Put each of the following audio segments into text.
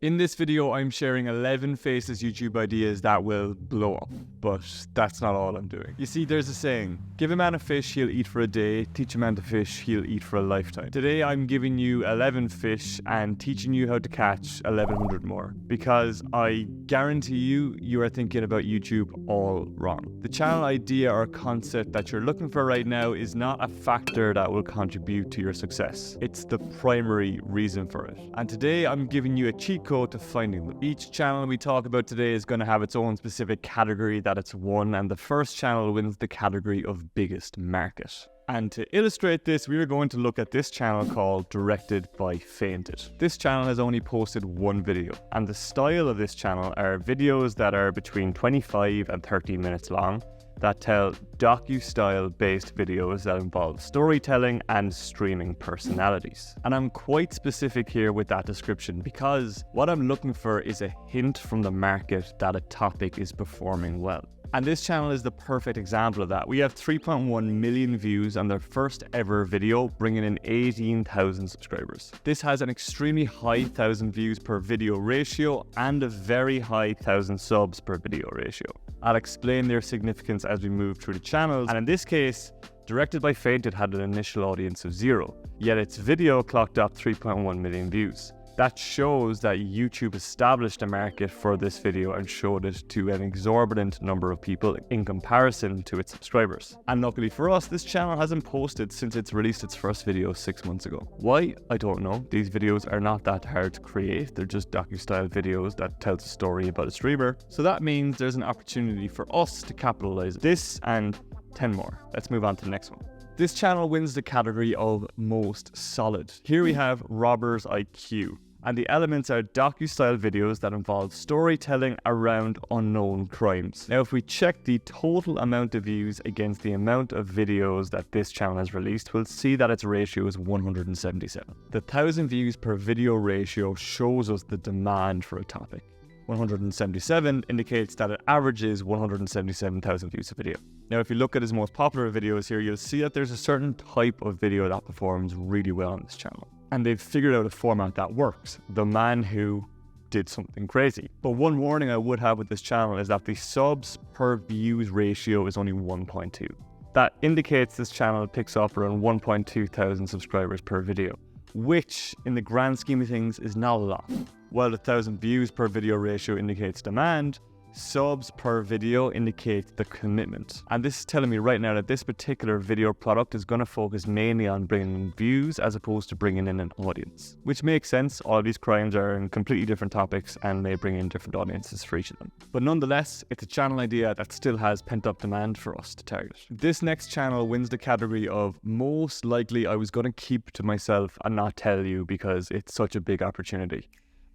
In this video, I'm sharing 11 Faceless YouTube ideas that will blow up, but that's not all I'm doing. You see, there's a saying, give a man a fish, he'll eat for a day, teach a man to fish, he'll eat for a lifetime. Today, I'm giving you 11 fish and teaching you how to catch 1100 more, because I guarantee you are thinking about YouTube all wrong. The channel idea or concept that you're looking for right now is not a factor that will contribute to your success. It's the primary reason for it. And today, I'm giving you a cheat code to finding them. Each channel we talk about today is going to have its own specific category that it's won, and the first channel wins the category of biggest market. And to illustrate this, we are going to look at this channel called Directed by Fainted. This channel has only posted one video, and the style of this channel are videos that are between 25 and 30 minutes long, that tell docu-style based videos that involve storytelling and streaming personalities. And I'm quite specific here with that description because what I'm looking for is a hint from the market that a topic is performing well. And this channel is the perfect example of that. We have 3.1 million views on their first ever video, bringing in 18,000 subscribers. This has an extremely high 1,000 views per video ratio and a very high 1,000 subs per video ratio. I'll explain their significance as we move through the channels. And in this case, Directed by Fainted had an initial audience of 0, yet its video clocked up 3.1 million views. That shows that YouTube established a market for this video and showed it to an exorbitant number of people in comparison to its subscribers. And luckily for us, this channel hasn't posted since it's released its first video 6 months ago. Why? I don't know. These videos are not that hard to create. They're just docu-style videos that tells a story about a streamer. So that means there's an opportunity for us to capitalize this and 10 more. Let's move on to the next one. This channel wins the category of most solid. Here we have Robber's IQ. And the elements are docu-style videos that involve storytelling around unknown crimes. Now, if we check the total amount of views against the amount of videos that this channel has released, we'll see that its ratio is 177. The 1,000 views per video ratio shows us the demand for a topic. 177 indicates that it averages 177,000 views a video. Now, if you look at his most popular videos here, you'll see that there's a certain type of video that performs really well on this channel. And they've figured out a format that works. The man who did something crazy. But one warning I would have with this channel is that the subs per views ratio is only 1.2. That indicates this channel picks up around 1.2 thousand subscribers per video, which in the grand scheme of things is not a lot. While the 1,000 views per video ratio indicates demand, subs per video indicates the commitment. And this is telling me right now that this particular video product is going to focus mainly on bringing in views as opposed to bringing in an audience. Which makes sense. All of these crimes are in completely different topics and may bring in different audiences for each of them. But nonetheless, it's a channel idea that still has pent-up demand for us to target. This next channel wins the category of most likely I was going to keep to myself and not tell you because it's such a big opportunity.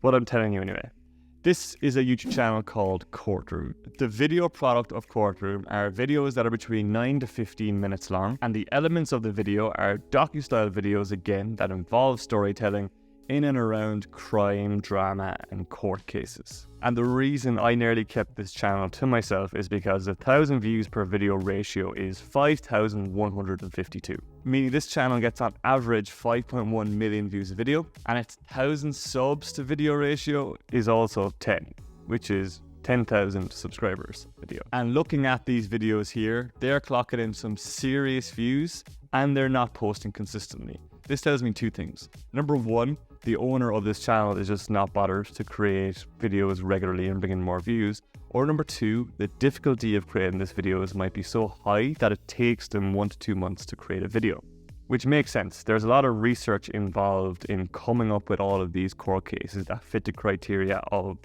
But I'm telling you anyway. This is a YouTube channel called Courtroom. The video product of Courtroom are videos that are between 9 to 15 minutes long, and the elements of the video are docu-style videos again that involve storytelling in and around crime, drama, and court cases. And the reason I nearly kept this channel to myself is because the 1,000 views per video ratio is 5,152. Meaning this channel gets on average 5.1 million views a video, and its 1,000 subs to video ratio is also 10, which is 10,000 subscribers video. And looking at these videos here, they're clocking in some serious views, and they're not posting consistently. This tells me two things. Number one, the owner of this channel is just not bothered to create videos regularly and bring in more views. Or number two, the difficulty of creating this videos might be so high that it takes them 1 to 2 months to create a video. Which makes sense. There's a lot of research involved in coming up with all of these court cases that fit the criteria of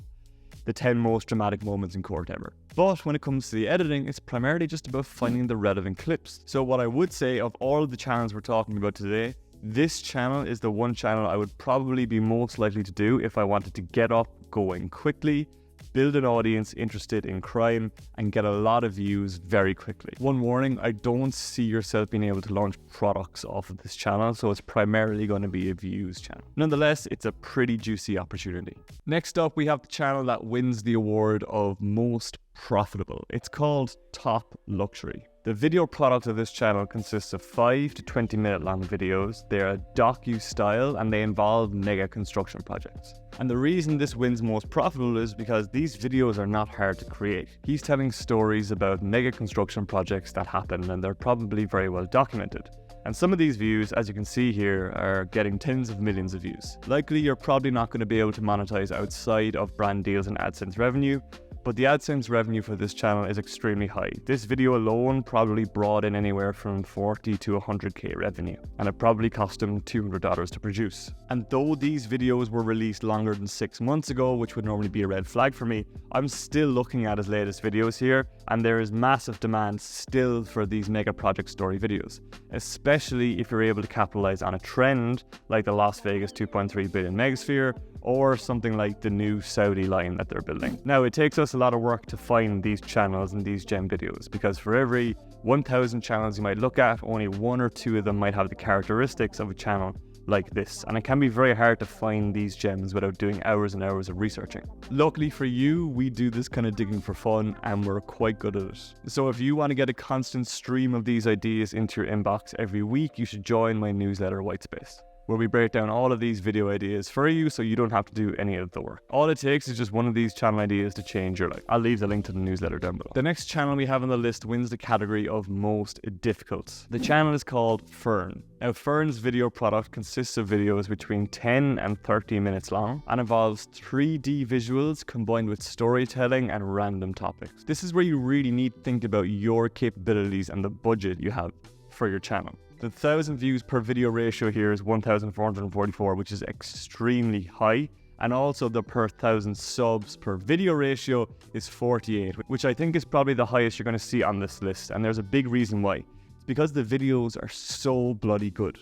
the 10 most dramatic moments in court ever. But when it comes to the editing, it's primarily just about finding the relevant clips. So what I would say of all of the channels we're talking about today, this channel is the one channel I would probably be most likely to do if I wanted to get up going quickly, build an audience interested in crime, and get a lot of views very quickly. One warning, I don't see yourself being able to launch products off of this channel, so it's primarily going to be a views channel. Nonetheless, it's a pretty juicy opportunity. Next up, we have the channel that wins the award of most profitable. It's called Top Luxury. The video product of this channel consists of 5 to 20 minute long videos. They're a docu-style and they involve mega construction projects. And the reason this wins most profitable is because these videos are not hard to create. He's telling stories about mega construction projects that happen and they're probably very well documented. And some of these views, as you can see here, are getting tens of millions of views. Likely you're probably not going to be able to monetize outside of brand deals and AdSense revenue, but the AdSense revenue for this channel is extremely high. This video alone probably brought in anywhere from 40 to 100k revenue, and it probably cost him $200 to produce. And though these videos were released longer than 6 months ago, which would normally be a red flag for me, I'm still looking at his latest videos here, and there is massive demand still for these mega project story videos, especially if you're able to capitalize on a trend like the Las Vegas 2.3 billion megasphere, or something like the new Saudi line that they're building. Now, it takes us a lot of work to find these channels and these gem videos, because for every 1,000 channels you might look at, only 1 or 2 of them might have the characteristics of a channel like this, and it can be very hard to find these gems without doing hours and hours of researching. Luckily for you, we do this kind of digging for fun and we're quite good at it. So if you want to get a constant stream of these ideas into your inbox every week, you should join my newsletter Whitespace, where we break down all of these video ideas for you so you don't have to do any of the work. All it takes is just one of these channel ideas to change your life. I'll leave the link to the newsletter down below. The next channel we have on the list wins the category of most difficult. The channel is called Fern. Now, Fern's video product consists of videos between 10 and 30 minutes long and involves 3D visuals combined with storytelling and random topics. This is where you really need to think about your capabilities and the budget you have for your channel. The 1,000 views per video ratio here is 1,444, which is extremely high. And also the per 1,000 subs per video ratio is 48, which I think is probably the highest you're going to see on this list. And there's a big reason why. It's because the videos are so bloody good.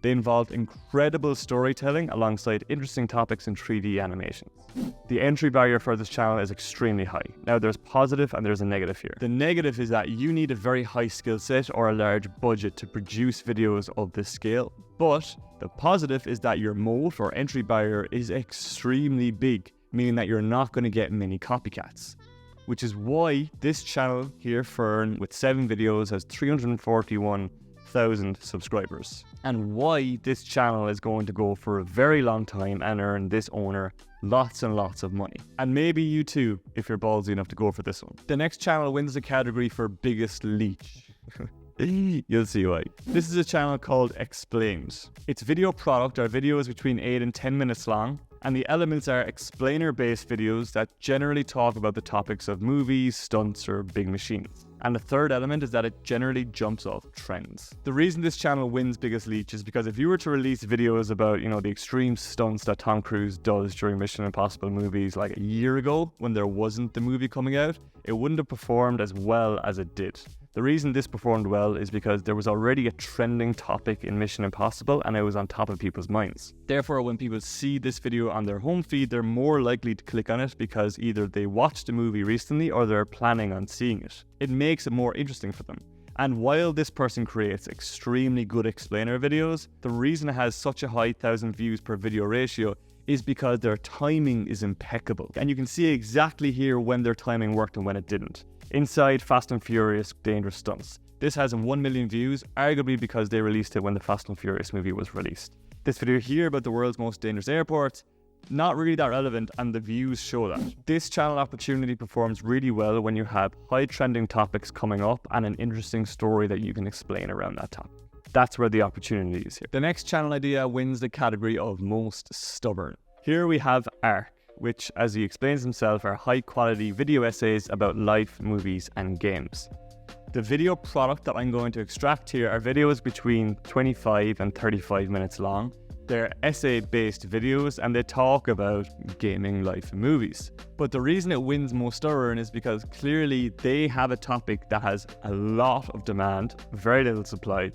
They involved incredible storytelling alongside interesting topics in 3D animations. The entry barrier for this channel is extremely high. Now, there's positive and there's a negative here. The negative is that you need a very high skill set or a large budget to produce videos of this scale. But the positive is that your moat or entry barrier is extremely big, meaning that you're not going to get many copycats. Which is why this channel here, Fern, with 7 videos, has 341,000 subscribers. And why this channel is going to go for a very long time and earn this owner lots and lots of money. And maybe you too, if you're ballsy enough to go for this one. The next channel wins the category for biggest leech. You'll see why. This is a channel called Explains. Its video product are videos between 8 and 10 minutes long, and the elements are explainer-based videos that generally talk about the topics of movies, stunts, or big machines. And the third element is that it generally jumps off trends. The reason this channel wins biggest leech is because if you were to release videos about, the extreme stunts that Tom Cruise does during Mission Impossible movies like a year ago when there wasn't the movie coming out, it wouldn't have performed as well as it did. The reason this performed well is because there was already a trending topic in Mission Impossible and it was on top of people's minds. Therefore, when people see this video on their home feed, they're more likely to click on it because either they watched the movie recently or they're planning on seeing it. It makes it more interesting for them. And while this person creates extremely good explainer videos, the reason it has such a high 1,000 views per video ratio is because their timing is impeccable. And you can see exactly here when their timing worked and when it didn't. Inside Fast and Furious Dangerous Stunts. This has 1 million views, arguably because they released it when the Fast and Furious movie was released. This video here about the world's most dangerous airports, not really that relevant, and the views show that. This channel opportunity performs really well when you have high trending topics coming up and an interesting story that you can explain around that topic. That's where the opportunity is here. The next channel idea wins the category of most stubborn. Here we have Ark, which, as he explains himself, are high-quality video essays about life, movies, and games. The video product that I'm going to extract here are videos between 25 and 35 minutes long. They're essay-based videos, and they talk about gaming, life, and movies. But the reason it wins most stubborn is because clearly they have a topic that has a lot of demand, very little supply,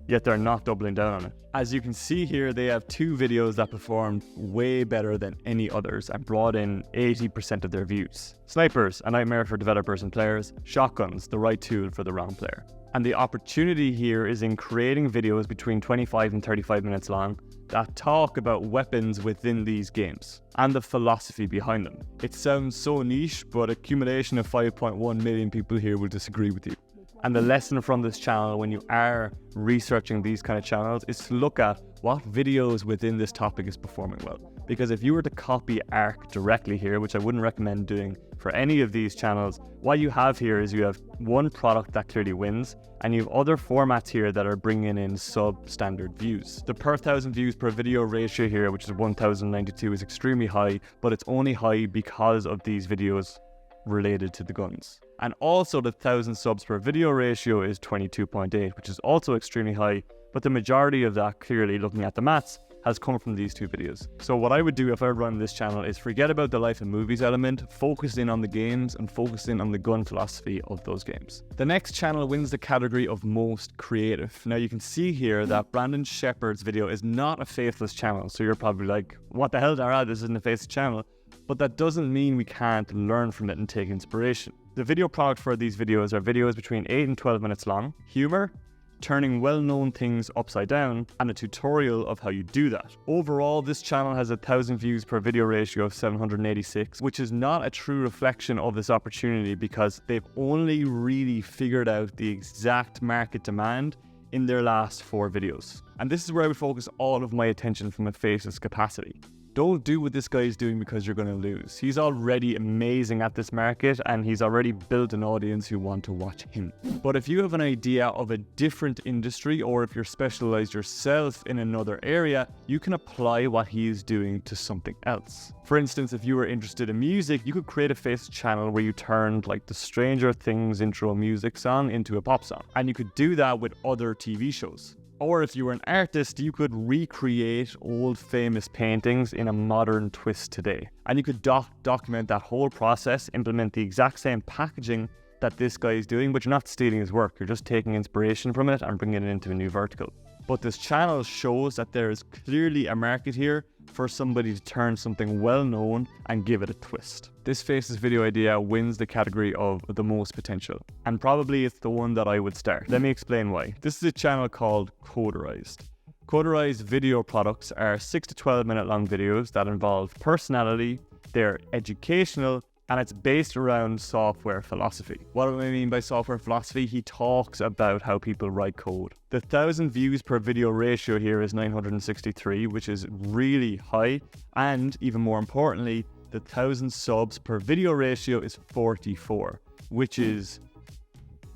yet they're not doubling down on it. As you can see here, they have 2 videos that performed way better than any others and brought in 80% of their views. Snipers, a nightmare for developers and players. Shotguns, the right tool for the wrong player. And the opportunity here is in creating videos between 25 and 35 minutes long that talk about weapons within these games and the philosophy behind them. It sounds so niche, but accumulation of 5.1 million people here will disagree with you. And the lesson from this channel when you are researching these kind of channels is to look at what videos within this topic is performing well. Because if you were to copy ARC directly here, which I wouldn't recommend doing for any of these channels, what you have here is you have one product that clearly wins, and you have other formats here that are bringing in substandard views. The per 1,000 views per video ratio here, which is 1,092, is extremely high, but it's only high because of these videos related to the guns. And also the 1,000 subs per video ratio is 22.8, which is also extremely high, but the majority of that, clearly looking at the maths, has come from these two videos. So what I would do if I run this channel is forget about the life and movies element, focus in on the games and focus in on the gun philosophy of those games. The next channel wins the category of most creative. Now you can see here that Brandon Shepard's video is not a Faceless channel, so you're probably like, what the hell, Dara, this isn't a Faceless channel. But that doesn't mean we can't learn from it and take inspiration. The video product for these videos are videos between 8 and 12 minutes long, humor, turning well-known things upside down, and a tutorial of how you do that. Overall, this channel has a 1,000 views per video ratio of 786, which is not a true reflection of this opportunity because they've only really figured out the exact market demand in their last 4 videos. And this is where I would focus all of my attention from a Faceless capacity. Don't do what this guy is doing because you're going to lose. He's already amazing at this market and he's already built an audience who want to watch him. But if you have an idea of a different industry, or if you're specialized yourself in another area, you can apply what he is doing to something else. For instance, if you were interested in music, you could create a Faceless channel where you turned like the Stranger Things intro music song into a pop song. And you could do that with other TV shows. Or if you were an artist, you could recreate old famous paintings in a modern twist today. And you could document that whole process, implement the exact same packaging that this guy is doing, but you're not stealing his work. You're just taking inspiration from it and bringing it into a new vertical. But this channel shows that there is clearly a market here for somebody to turn something well known and give it a twist. This Faceless video idea wins the category of the most potential, and probably it's the one that I would start. Let me explain why. This is a channel called Coderized. Coderized video products are 6 to 12 minute long videos that involve personality, they're educational, and it's based around software philosophy. What do I mean by software philosophy? He talks about how people write code. The 1,000 views per video ratio here is 963, which is really high. And even more importantly, the 1,000 subs per video ratio is 44, which is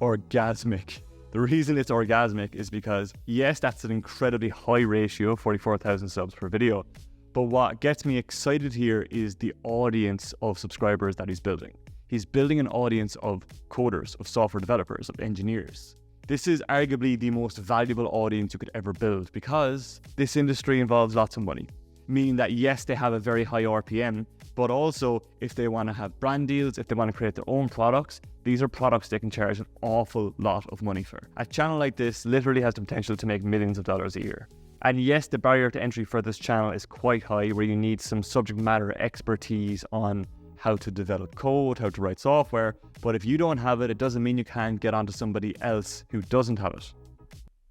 orgasmic. The reason it's orgasmic is because, yes, that's an incredibly high ratio, 44,000 subs per video. But what gets me excited here is the audience of subscribers that he's building. He's building an audience of coders, of software developers, of engineers. This is arguably the most valuable audience you could ever build because this industry involves lots of money. Meaning that yes, they have a very high RPM, but also if they want to have brand deals, if they want to create their own products, these are products they can charge an awful lot of money for. A channel like this literally has the potential to make millions of dollars a year. And yes, the barrier to entry for this channel is quite high, where you need some subject matter expertise on how to develop code, how to write software. But if you don't have it, it doesn't mean you can't get onto somebody else who doesn't have it.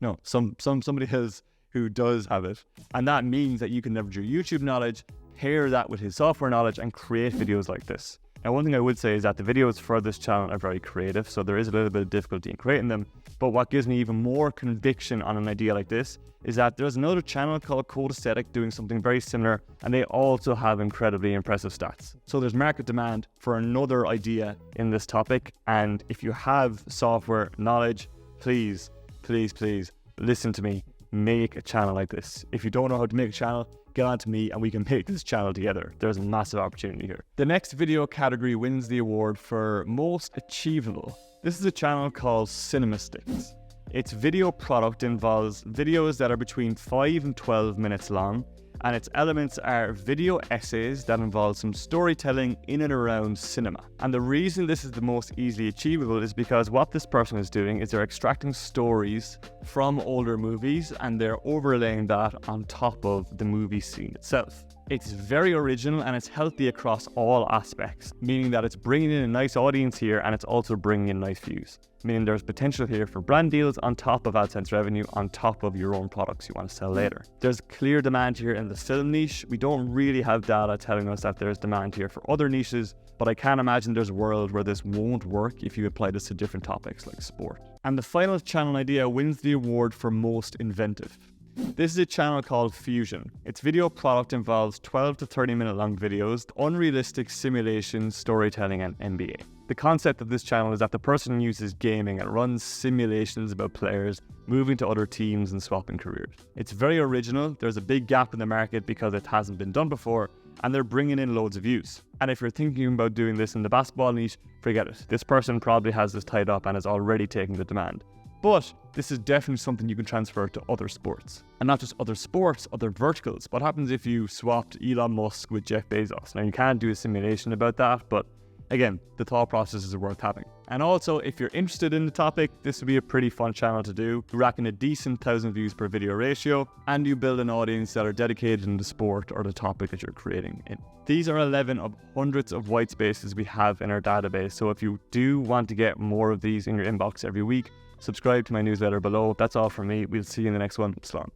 No, somebody else who does have it. And that means that you can leverage your YouTube knowledge, pair that with his software knowledge, and create videos like this. Now, one thing I would say is that the videos for this channel are very creative, so there is a little bit of difficulty in creating them. But what gives me even more conviction on an idea like this is that there's another channel called Code Aesthetic doing something very similar, and they also have incredibly impressive stats. So there's market demand for another idea in this topic, and if you have software knowledge, please, please, please listen to me. Make a channel like this. If you don't know how to make a channel, get on to me and we can make this channel together. There's a massive opportunity here. The next video category wins the award for most achievable. This is a channel called Cinema Sticks. Its video product involves videos that are between 5 and 12 minutes long, and its elements are video essays that involve some storytelling in and around cinema. And the reason this is the most easily achievable is because what this person is doing is they're extracting stories from older movies and they're overlaying that on top of the movie scene itself. It's very original and it's healthy across all aspects, meaning that it's bringing in a nice audience here and it's also bringing in nice views, meaning there's potential here for brand deals on top of AdSense revenue on top of your own products you want to sell later. There's clear demand here in the film niche. We don't really have data telling us that there's demand here for other niches, but I can imagine there's a world where this won't work if you apply this to different topics like sport. And the final channel idea wins the award for most inventive. This is a channel called Fusion. Its video product involves 12 to 30 minute long videos, unrealistic simulation, storytelling, and NBA. The concept of this channel is that the person uses gaming and runs simulations about players moving to other teams and swapping careers. It's very original, there's a big gap in the market because it hasn't been done before, and they're bringing in loads of views. And if you're thinking about doing this in the basketball niche, forget it. This person probably has this tied up and is already taking the demand. But this is definitely something you can transfer to other sports. And not just other sports, other verticals. What happens if you swapped Elon Musk with Jeff Bezos? Now, you can't do a simulation about that, but again, the thought process is worth having. And also, if you're interested in the topic, this would be a pretty fun channel to do. You're racking a decent 1,000 views per video ratio, and you build an audience that are dedicated in the sport or the topic that you're creating in. These are 11 of hundreds of white spaces we have in our database. So if you do want to get more of these in your inbox every week, subscribe to my newsletter below. That's all from me. We'll see you in the next one. Slán.